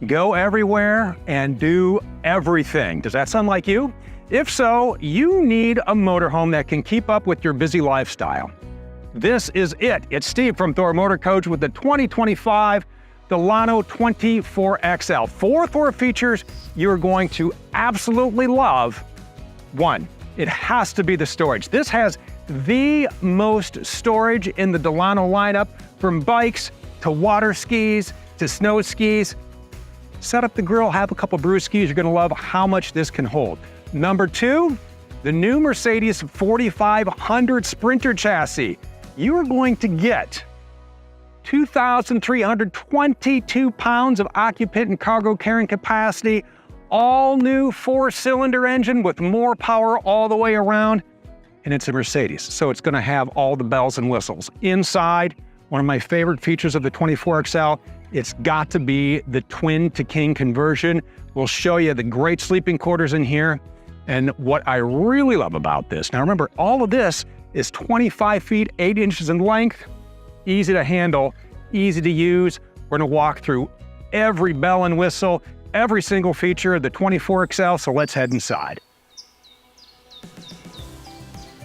go everywhere and do everything. Does that sound like you? If so, you need a motorhome that can keep up with your busy lifestyle. This is it. It's Steve from Thor Motor Coach with the 2025 Delano 24XL. Four Thor features you're going to absolutely love. One, it has to be the storage. This has the most storage in the Delano lineup, from bikes to water skis to snow skis. Set up the grill, have a couple brewskis. You're gonna love how much this can hold. Number two, the new Mercedes 4500 Sprinter chassis. You are going to get 2,322 pounds of occupant and cargo carrying capacity, all new 4-cylinder engine with more power all the way around, and it's a Mercedes, so it's gonna have all the bells and whistles. Inside, one of my favorite features of the 24XL, it's got to be the twin to king conversion. We'll show you the great sleeping quarters in here, and what I really love about this. Now remember, all of this is 25 feet, 8 inches in length, easy to handle, easy to use. We're gonna walk through every bell and whistle, every single feature of the 24XL, so let's head inside.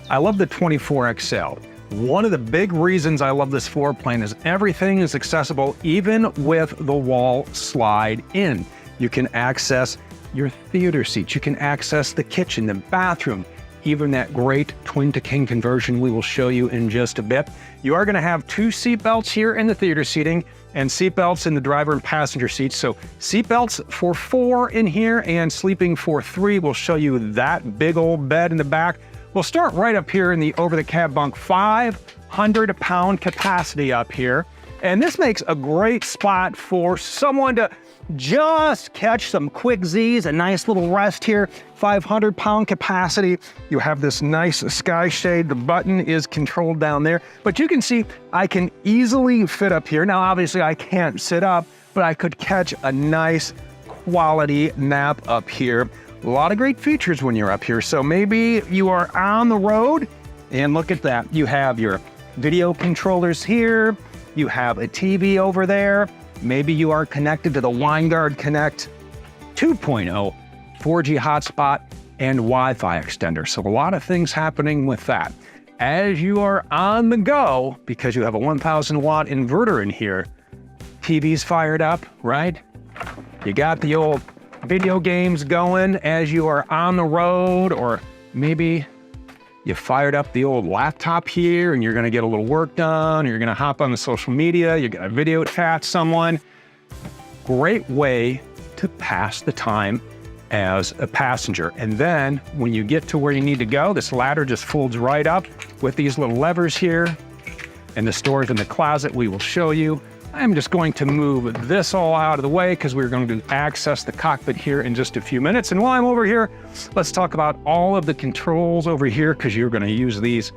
I love the 24XL. One of the big reasons I love this floor plan is everything is accessible, even with the wall slide in. You can access your theater seats, you can access the kitchen, the bathroom, even that great twin to king conversion we will show you in just a bit. You are gonna have 2 seat belts here in the theater seating and seat belts in the driver and passenger seats. So seat belts for 4 in here and sleeping for 3. We'll show you that big old bed in the back. We'll start right up here in the over-the-cab bunk, 500-pound capacity up here. And this makes a great spot for someone to just catch some quick Z's, a nice little rest here. 500-pound capacity. You have this nice sky shade. The button is controlled down there, but you can see I can easily fit up here. Now, obviously I can't sit up, but I could catch a nice quality nap up here. A lot of great features when you're up here. So maybe you are on the road, and look at that. You have your video controllers here. You have a TV over there. Maybe you are connected to the WineGuard Connect 2.0 4G hotspot and Wi-Fi extender. So a lot of things happening with that. As you are on the go, because you have a 1,000-watt inverter in here, TV's fired up, right? You got the old video games going as you are on the road, or maybe you fired up the old laptop here and you're gonna get a little work done, or you're gonna hop on the social media, you're gonna video chat someone. Great way to pass the time as a passenger. And then when you get to where you need to go, this ladder just folds right up with these little levers here, and the storage in the closet we will show you. I'm just going to move this all out of the way because we're going to access the cockpit here in just a few minutes. And while I'm over here, let's talk about all of the controls over here, because you're going to use these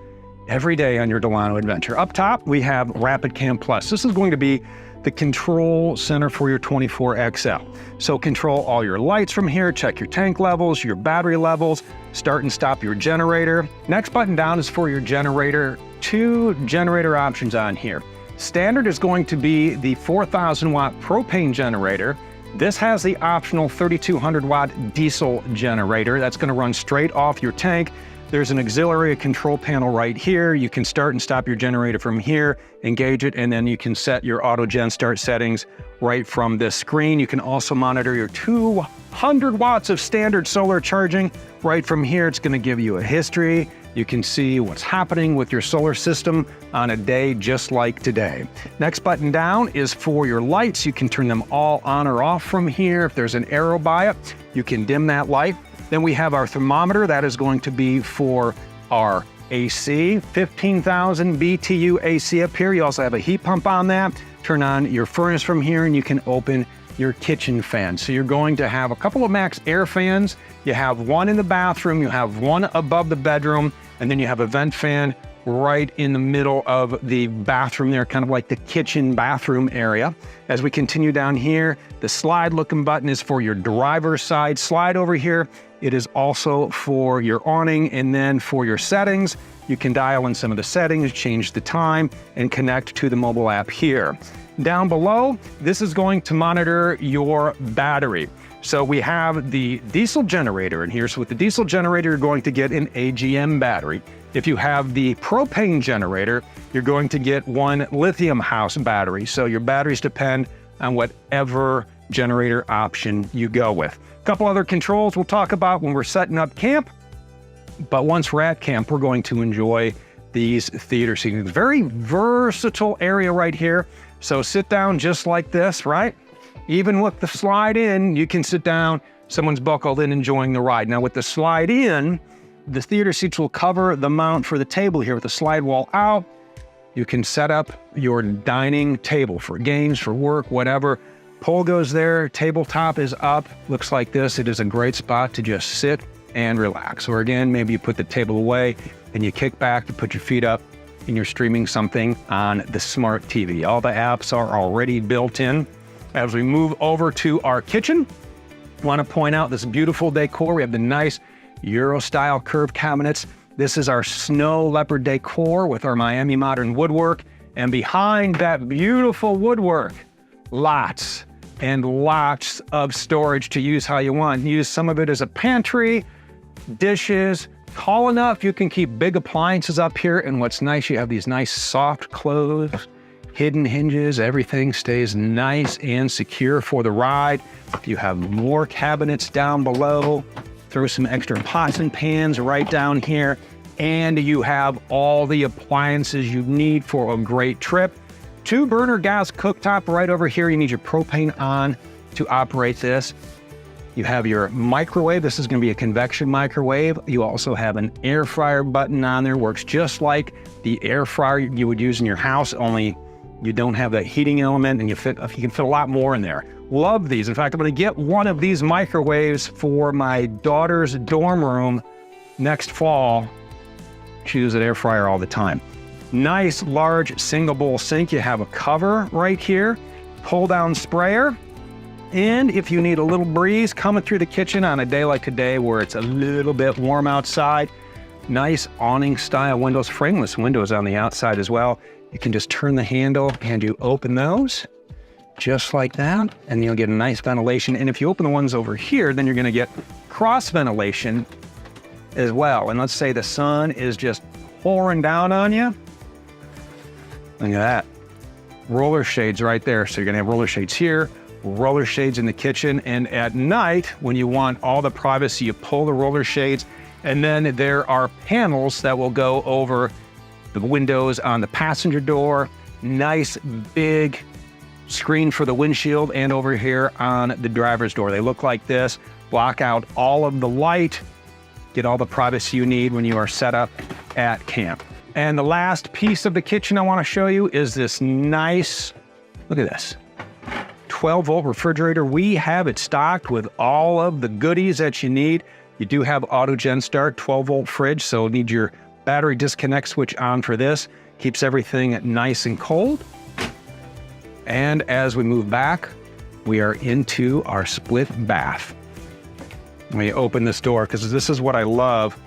every day on your Delano adventure. Up top, we have Rapid Cam Plus. This is going to be the control center for your 24XL. So control all your lights from here, check your tank levels, your battery levels, start and stop your generator. Next button down is for your generator. 2 generator options on here. Standard is going to be the 4,000-watt propane generator. This has the optional 3,200-watt diesel generator. That's going to run straight off your tank. There's an auxiliary control panel right here. You can start and stop your generator from here, engage it, and then you can set your auto gen start settings right from this screen. You can also monitor your 200 watts of standard solar charging right from here. It's going to give you a history. You can see what's happening with your solar system on a day just like today. Next button down is for your lights. You can turn them all on or off from here. If there's an arrow by it, you can dim that light. Then we have our thermometer. That is going to be for our AC, 15,000 BTU AC up here. You also have a heat pump on that. Turn on your furnace from here, and you can open your kitchen fan. So you're going to have a couple of max air fans. You have one in the bathroom, you have one above the bedroom, and then you have a vent fan right in the middle of the bathroom there, kind of like the kitchen bathroom area. As we continue down here, the slide looking button is for your driver's side slide over here. It is also for your awning, and then for your settings, You can dial in some of the settings, change the time, and connect to the mobile app here. Down below, this is going to monitor your battery. So we have the diesel generator in here. So with the diesel generator, you're going to get an AGM battery. If you have the propane generator, you're going to get one lithium house battery. So your batteries depend on whatever generator option you go with. A couple other controls we'll talk about when we're setting up camp. But once we're at camp, we're going to enjoy these theater seating. Very versatile area right here. So sit down just like this, right? Even with the slide in, you can sit down, someone's buckled in enjoying the ride. Now with the slide in, the theater seats will cover the mount for the table here. With the slide wall out, you can set up your dining table for games, for work, whatever. Pole goes there, tabletop is up, looks like this. It is a great spot to just sit and relax. Or again, maybe you put the table away and you kick back, you put your feet up, and you're streaming something on the smart TV. All the apps are already built in. As we move over to our kitchen, I want to point out this beautiful decor. We have the nice Euro-style curved cabinets. This is our snow leopard decor with our Miami modern woodwork. And behind that beautiful woodwork, lots and lots of storage to use how you want. Use some of it as a pantry, dishes, tall enough you can keep big appliances up here. And what's nice, you have these nice soft closed hidden hinges. Everything stays nice and secure for the ride. You have more cabinets down below. Throw some extra pots and pans right down here. And you have all the appliances you need for a great trip. 2-burner gas cooktop right over here. You need your propane on to operate this. You have your microwave. This is going to be a convection microwave. You also have an air fryer button on there. Works just like the air fryer you would use in your house, only you don't have that heating element, and you can fit a lot more in there. Love these. In fact, I'm going to get one of these microwaves for my daughter's dorm room next fall. She uses an air fryer all the time. Nice, large, single bowl sink. You have a cover right here, pull down sprayer. And if you need a little breeze coming through the kitchen on a day like today where it's a little bit warm outside, nice awning style windows, frameless windows on the outside as well. You can just turn the handle and you open those just like that, and you'll get a nice ventilation. And if you open the ones over here, then you're gonna get cross ventilation as well. And let's say the sun is just pouring down on you. Look at that. Roller shades right there. So you're gonna have roller shades here, roller shades in the kitchen, and at night, when you want all the privacy, you pull the roller shades, and then there are panels that will go over the windows on the passenger door. Nice big screen for the windshield, and over here on the driver's door. They look like this, block out all of the light, get all the privacy you need when you are set up at camp. And the last piece of the kitchen I want to show you is this nice, look at this, 12-volt refrigerator. We have it stocked with all of the goodies that you need. You do have auto gen start, 12-volt fridge, so need your battery disconnect switch on for this. Keeps everything nice and cold. And as we move back, we are into our split bath. Let me open this door, because this is what I love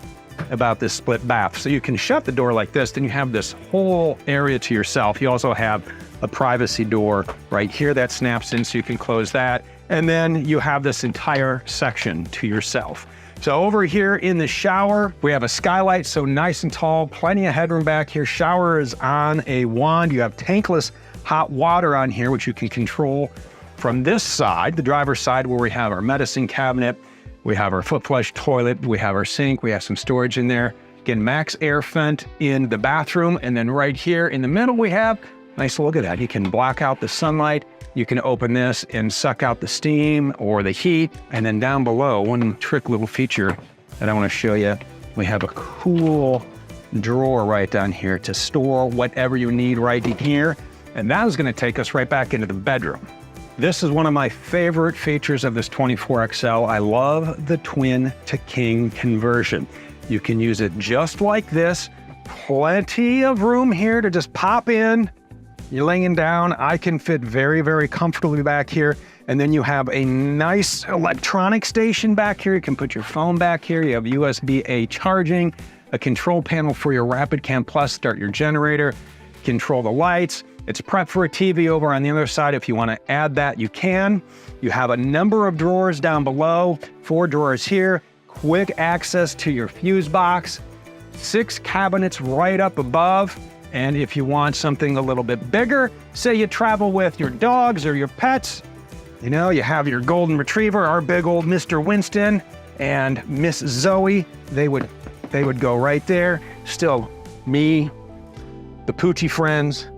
about this split bath. So you can shut the door like this, then you have this whole area to yourself. You also have a privacy door right here that snaps in, so you can close that. And then you have this entire section to yourself. So over here in the shower, we have a skylight, so nice and tall, plenty of headroom back here. Shower is on a wand. You have tankless hot water on here, which you can control from this side, the driver's side, where we have our medicine cabinet, we have our foot flush toilet, we have our sink, we have some storage in there. Again, max air vent in the bathroom, and then right here in the middle we have, nice look at that. You can block out the sunlight. You can open this and suck out the steam or the heat. And then down below, one trick little feature that I want to show you, we have a cool drawer right down here to store whatever you need right in here. And that is going to take us right back into the bedroom. This is one of my favorite features of this 24XL. I love the twin to king conversion. You can use it just like this. Plenty of room here to just pop in. You're laying down. I can fit very, very comfortably back here. And then you have a nice electronic station back here. You can put your phone back here. You have USB-A charging. a control panel for your Rapid Cam Plus, start your generator, control the lights. It's prepped for a TV over on the other side. If you want to add that, you can. You have a number of drawers down below, 4 drawers here, quick access to your fuse box, 6 cabinets right up above. And if you want something a little bit bigger, say you travel with your dogs or your pets, you know, you have your golden retriever, our big old Mr. Winston and Miss Zoe, they would go right there. Still me, the Poochie friends,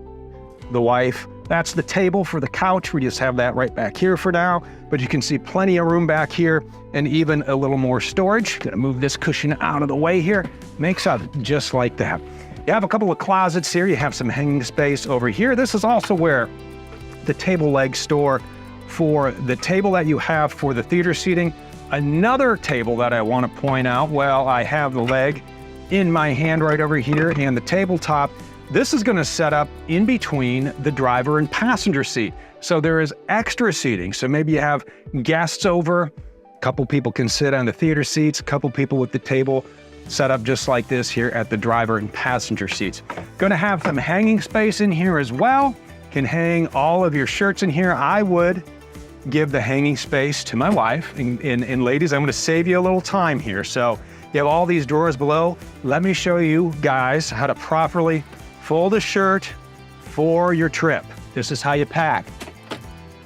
the wife. That's the table for the couch. We just have that right back here for now, but you can see plenty of room back here and even a little more storage. Gonna move this cushion out of the way here. Makes up just like that. You have a couple of closets here. You have some hanging space over here. This is also where the table legs store for the table that you have for the theater seating. Another table that I want to point out, well, I have the leg in my hand right over here and the tabletop. This is going to set up in between the driver and passenger seat. So there is extra seating. So maybe you have guests over, a couple people can sit on the theater seats, a couple people with the table set up just like this here at the driver and passenger seats. Going to have some hanging space in here as well. Can hang all of your shirts in here. I would give the hanging space to my wife. And ladies, I'm going to save you a little time here. So you have all these drawers below. Let me show you guys how to properly fold a shirt for your trip. This is how you pack.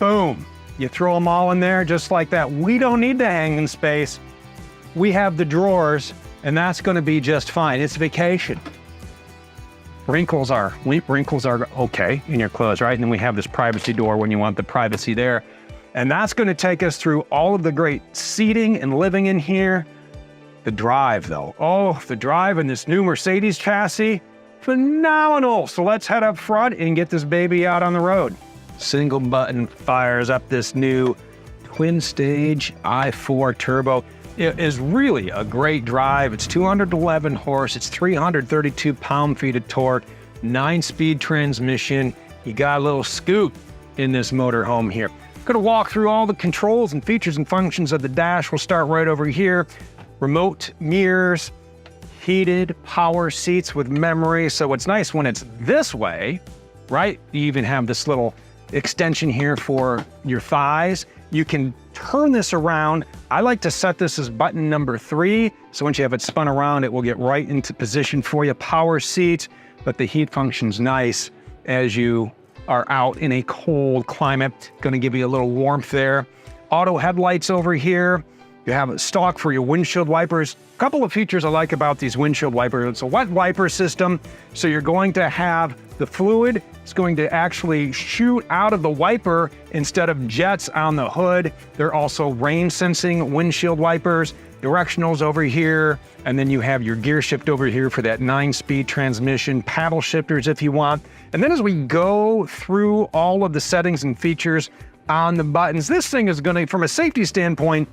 Boom. You throw them all in there just like that. We don't need the hanging space. We have the drawers, and that's going to be just fine. It's vacation. Wrinkles are okay in your clothes, right? And then we have this privacy door when you want the privacy there. And that's going to take us through all of the great seating and living in here. The drive, though. Oh, the drive in this new Mercedes chassis. Phenomenal. So let's head up front and get this baby out on the road. Single button fires up this new twin stage i4 turbo. It is really a great drive. It's 211 horse. It's 332 pound-feet of torque, 9-speed transmission. You got a little scoot in this motorhome here. Going to walk through all the controls and features and functions of the dash. We'll start right over here. Remote mirrors, heated power seats with memory. So what's nice when it's this way, right? You even have this little extension here for your thighs. You can turn this around. I like to set this as button number 3. So once you have it spun around, it will get right into position for you. Power seats, but the heat function's nice as you are out in a cold climate. Going to give you a little warmth there. Auto headlights over here. You have a stalk for your windshield wipers. A couple of features I like about these windshield wipers. It's a wet wiper system, so you're going to have the fluid. It's going to actually shoot out of the wiper instead of jets on the hood. They're also rain sensing windshield wipers. Directionals over here, and then you have your gear shift over here for that 9-speed transmission, paddle shifters if you want. And then as we go through all of the settings and features on the buttons, this thing is going to, from a safety standpoint,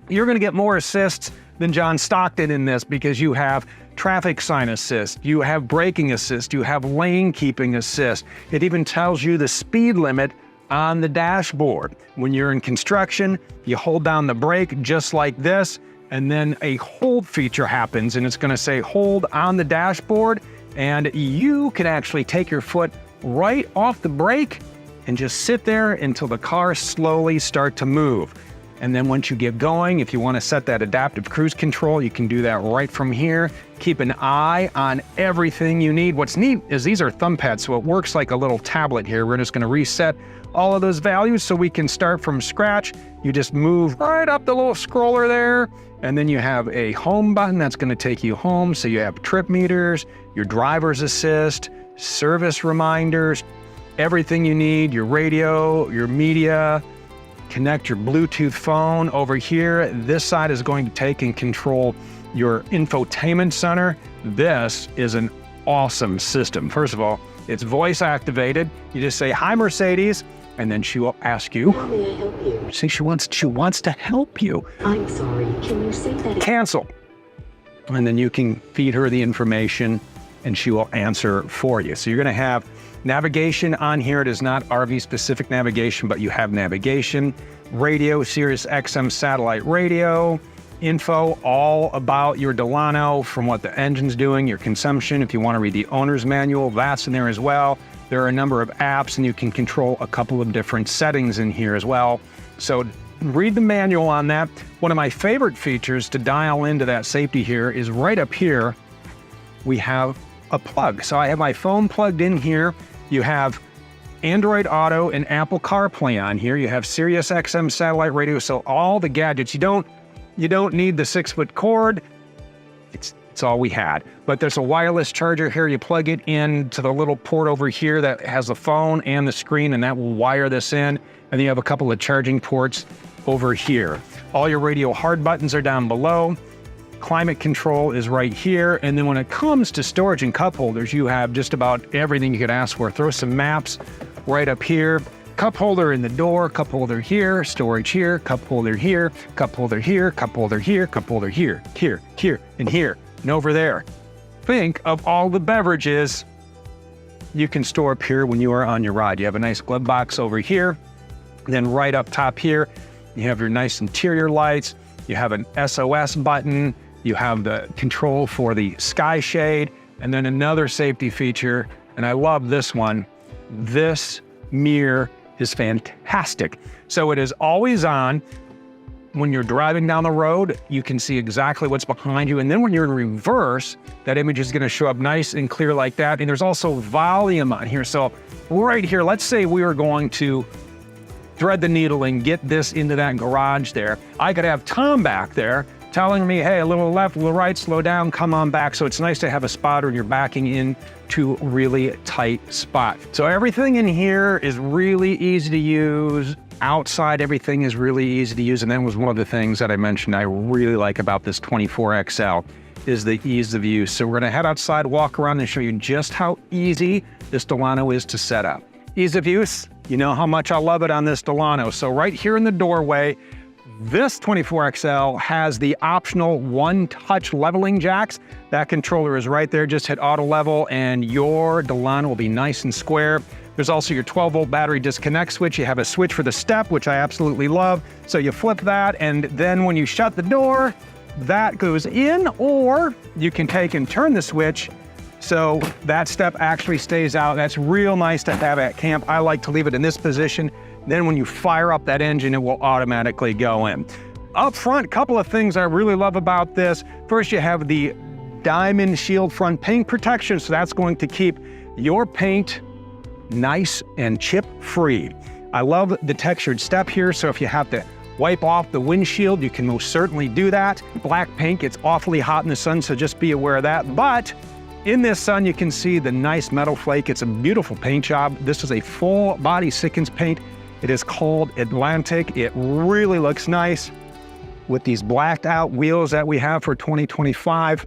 you're going to get more assists than John Stockton in this, because you have traffic sign assist, you have braking assist, you have lane keeping assist. It even tells you the speed limit on the dashboard. When you're in construction, you hold down the brake just like this, and then a hold feature happens, and it's going to say hold on the dashboard, and you can actually take your foot right off the brake and just sit there until the car slowly starts to move. And then once you get going, if you want to set that adaptive cruise control, you can do that right from here. Keep an eye on everything you need. What's neat is these are thumb pads, so it works like a little tablet here. We're just going to reset all of those values so we can start from scratch. You just move right up the little scroller there, and then you have a home button that's going to take you home. So you have trip meters, your driver's assist, service reminders, everything you need, your radio, your media, connect your Bluetooth phone over here. This side is going to take and control your infotainment center. This is an awesome system. First of all, it's voice activated. You just say, "Hi, Mercedes," and then she will ask you. How may I help you? See, she wants to help you. I'm sorry, can you say that? Cancel. And then you can feed her the information and she will answer for you. So you're gonna have navigation on here. It is not RV specific navigation, but you have navigation, radio, Sirius XM satellite radio, info all about your Delano, from what the engine's doing, your consumption. If you want to read the owner's manual, that's in there as well. There are a number of apps, and you can control a couple of different settings in here as well. So read the manual on that. One of my favorite features to dial into that safety here is right up here, we have a plug. So I have my phone plugged in here. You have Android Auto and Apple CarPlay on here. You have Sirius XM satellite radio. So all the gadgets, you don't need the 6-foot cord. It's all we had. But there's a wireless charger here. You plug it in to the little port over here that has the phone and the screen, and that will wire this in. And then you have a couple of charging ports over here. All your radio hard buttons are down below. Climate control is right here. And then when it comes to storage and cup holders, you have just about everything you could ask for. Throw some maps right up here. Cup holder in the door, cup holder here, storage here, cup holder here, cup holder here, cup holder here, cup holder here, here, and here, and over there. Think of all the beverages you can store up here when you are on your ride. You have a nice glove box over here. Then right up top here, you have your nice interior lights. You have an SOS button. You have the control for the sky shade, and then another safety feature, and I love this one. This mirror is fantastic. So it is always on. When you're driving down the road, you can see exactly what's behind you. And then when you're in reverse, that image is gonna show up nice and clear like that. And there's also volume on here. So right here, let's say we were going to thread the needle and get this into that garage there. I could have Tom back there telling me, hey, a little left, a little right, slow down, come on back. So it's nice to have a spotter when you're backing in to a really tight spot. So everything in here is really easy to use. Outside, everything is really easy to use. And that was one of the things that I mentioned I really like about this 24XL is the ease of use. So we're gonna head outside, walk around, and show you just how easy this Delano is to set up. Ease of use, you know how much I love it on this Delano. So right here in the doorway, this 24XL has the optional one-touch leveling jacks. That controller is right there. Just hit auto level and your Delano will be nice and square. There's also your 12-volt battery disconnect switch. You have a switch for the step, which I absolutely love. So you flip that, and then when you shut the door, that goes in, or you can take and turn the switch so that step actually stays out. That's real nice to have at camp. I like to leave it in this position. Then when you fire up that engine, it will automatically go in. Up front, a couple of things I really love about this. First, you have the diamond shield front paint protection. So that's going to keep your paint nice and chip-free. I love the textured step here. So if you have to wipe off the windshield, you can most certainly do that. Black paint gets awfully hot in the sun, so just be aware of that. But in this sun, you can see the nice metal flake. It's a beautiful paint job. This is a full body Sikkens paint. It is called Atlantic. It really looks nice with these blacked out wheels that we have for 2025.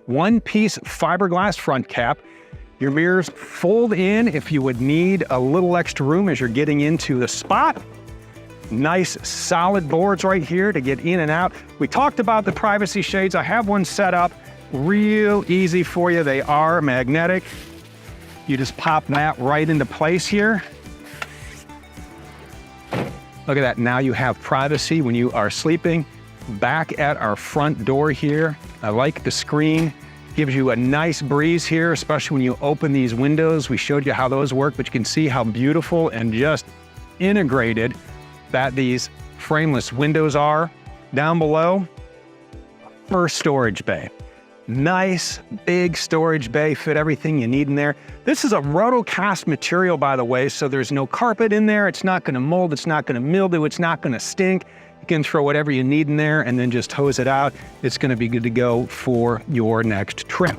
One-piece fiberglass front cap. Your mirrors fold in if you would need a little extra room as you're getting into the spot. Nice solid boards right here to get in and out. We talked about the privacy shades. I have one set up real easy for you. They are magnetic. You just pop that right into place here. Look at that, now you have privacy when you are sleeping. Back at our front door here, I like the screen. Gives you a nice breeze here, especially when you open these windows. We showed you how those work, but you can see how beautiful and just integrated that these frameless windows are. Down below, first storage bay. Nice big storage bay, fit everything you need in there. This is a rotocast material, by the way, so there's no carpet in there. It's not gonna mold, it's not gonna mildew, it's not gonna stink. You can throw whatever you need in there and then just hose it out. It's gonna be good to go for your next trip.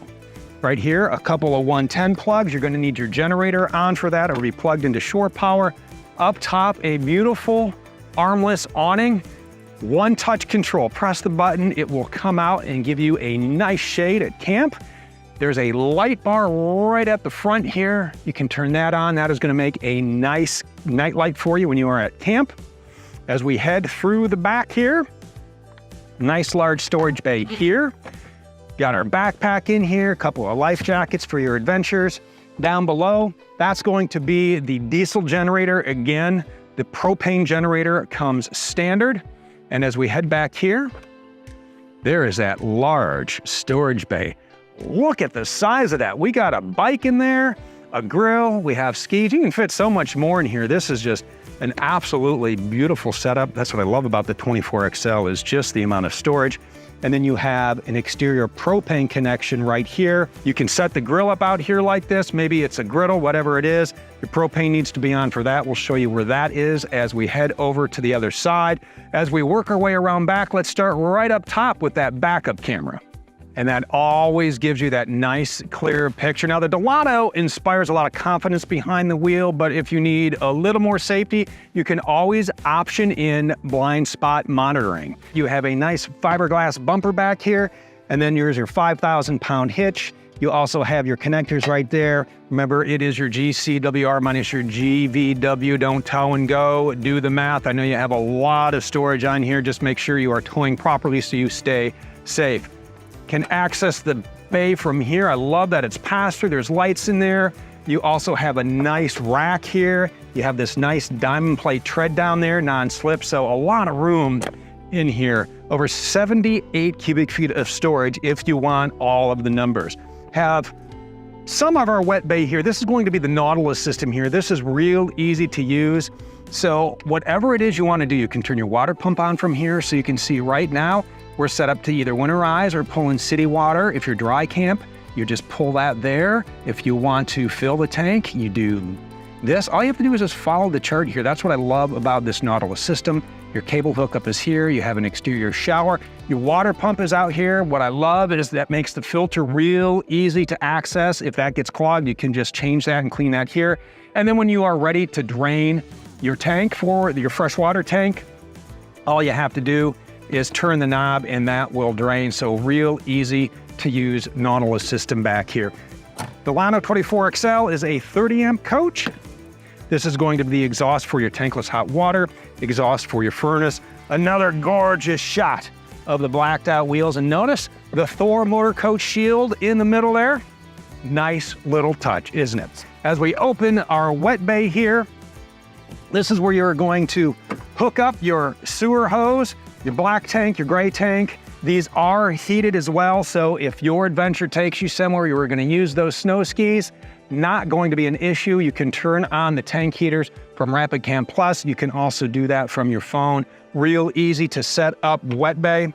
Right here, a couple of 110 plugs. You're gonna need your generator on for that. It'll be plugged into shore power. Up top, a beautiful armless awning. One-touch control, press the button, it will come out and give you a nice shade at camp. There's a light bar right at the front here. You can turn that on. That is gonna make a nice night light for you when you are at camp. As we head through the back here, nice large storage bay here. Got our backpack in here, a couple of life jackets for your adventures. Down below, that's going to be the diesel generator. Again, the propane generator comes standard. And as we head back here, There is that large storage bay. Look at the size of that. We got a bike in there, a grill, we have skis. You can fit so much more in here. This is just an absolutely beautiful setup. That's what I love about the 24XL, is just the amount of storage. And then you have an exterior propane connection right here. You can set the grill up out here like this. Maybe it's a griddle, whatever it is. Your propane needs to be on for that. We'll show you where that is as we head over to the other side. As we work our way around back, let's start right up top with that backup camera. And that always gives you that nice, clear picture. Now, the Delano inspires a lot of confidence behind the wheel, but if you need a little more safety, you can always option in blind spot monitoring. You have a nice fiberglass bumper back here, and then here's your 5,000-pound hitch. You also have your connectors right there. Remember, it is your GCWR minus your GVW. Don't tow and go. Do the math. I know you have a lot of storage on here. Just make sure you are towing properly so you stay safe. Can access the bay from here. I love that it's pass-through. There's lights in there. You also have a nice rack here. You have this nice diamond plate tread down there, non-slip, so a lot of room in here. Over 78 cubic feet of storage if you want all of the numbers. Have some of our wet bay here. This is going to be the Nautilus system here. This is real easy to use. So whatever it is you want to do, you can turn your water pump on from here, so you can see right now we're set up to either winterize or pull in city water. If you're dry camp, you just pull that there. If you want to fill the tank, you do this. All you have to do is just follow the chart here. That's what I love about this Nautilus system. Your cable hookup is here. You have an exterior shower. Your water pump is out here. What I love is that makes the filter real easy to access. If that gets clogged, you can just change that and clean that here. And then when you are ready to drain your tank for your freshwater tank, all you have to do is turn the knob and that will drain. So real easy to use Nautilus system back here. The Delano 24XL is a 30 amp coach. This is going to be the exhaust for your tankless hot water, exhaust for your furnace. Another gorgeous shot of the blacked out wheels. And notice the Thor motor coach shield in the middle there. Nice little touch, isn't it? As we open our wet bay here, this is where you're going to hook up your sewer hose, your black tank, your gray tank. These are heated as well, so if your adventure takes you somewhere you were going to use those snow skis, not going to be an issue. You can turn on the tank heaters from Rapid Cam Plus. You can also do that from your phone. Real easy to set up wet bay.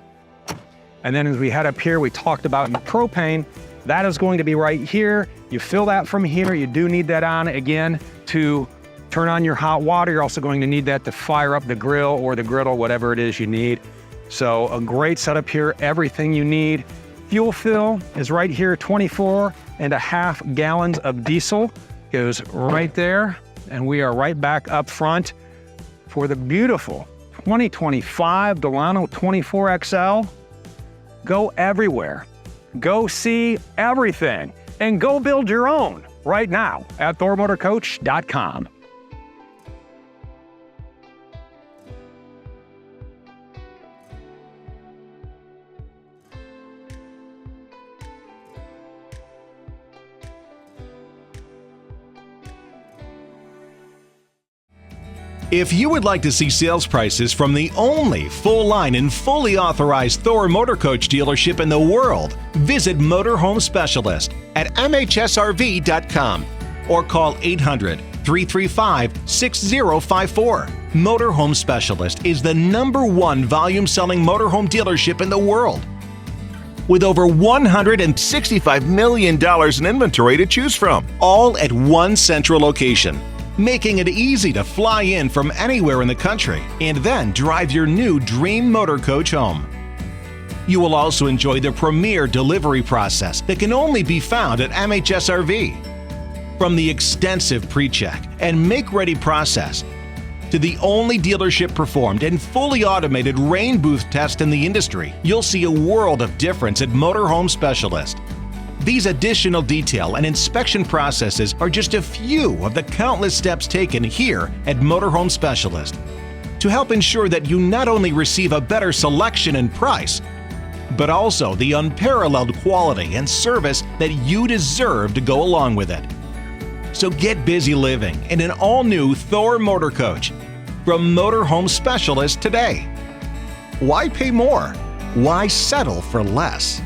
And then as we head up here, we talked about the propane. That is going to be right here. You fill that from here. You do need that on again to turn on your hot water. You're also going to need that to fire up the grill or the griddle, whatever it is you need. So a great setup here, everything you need. Fuel fill is right here, 24.5 gallons of diesel goes right there. And we are right back up front for the beautiful 2025 Delano 24XL. Go everywhere, go see everything, and go build your own right now at thormotorcoach.com. If you would like to see sales prices from the only full-line and fully authorized Thor Motor Coach dealership in the world, visit Motorhome Specialist at mhsrv.com or call 800-335-6054. Motorhome Specialist is the #1 volume-selling motorhome dealership in the world, with over $165 million in inventory to choose from, all at one central location, making it easy to fly in from anywhere in the country and then drive your new dream motor coach home. You will also enjoy the premier delivery process that can only be found at MHSRV. From the extensive pre-check and make-ready process to the only dealership performed and fully automated rain booth test in the industry, you'll see a world of difference at Motorhome Specialist. These additional detail and inspection processes are just a few of the countless steps taken here at Motorhome Specialist to help ensure that you not only receive a better selection and price, but also the unparalleled quality and service that you deserve to go along with it. So get busy living in an all-new Thor Motor Coach from Motorhome Specialist today. Why pay more Why settle for less?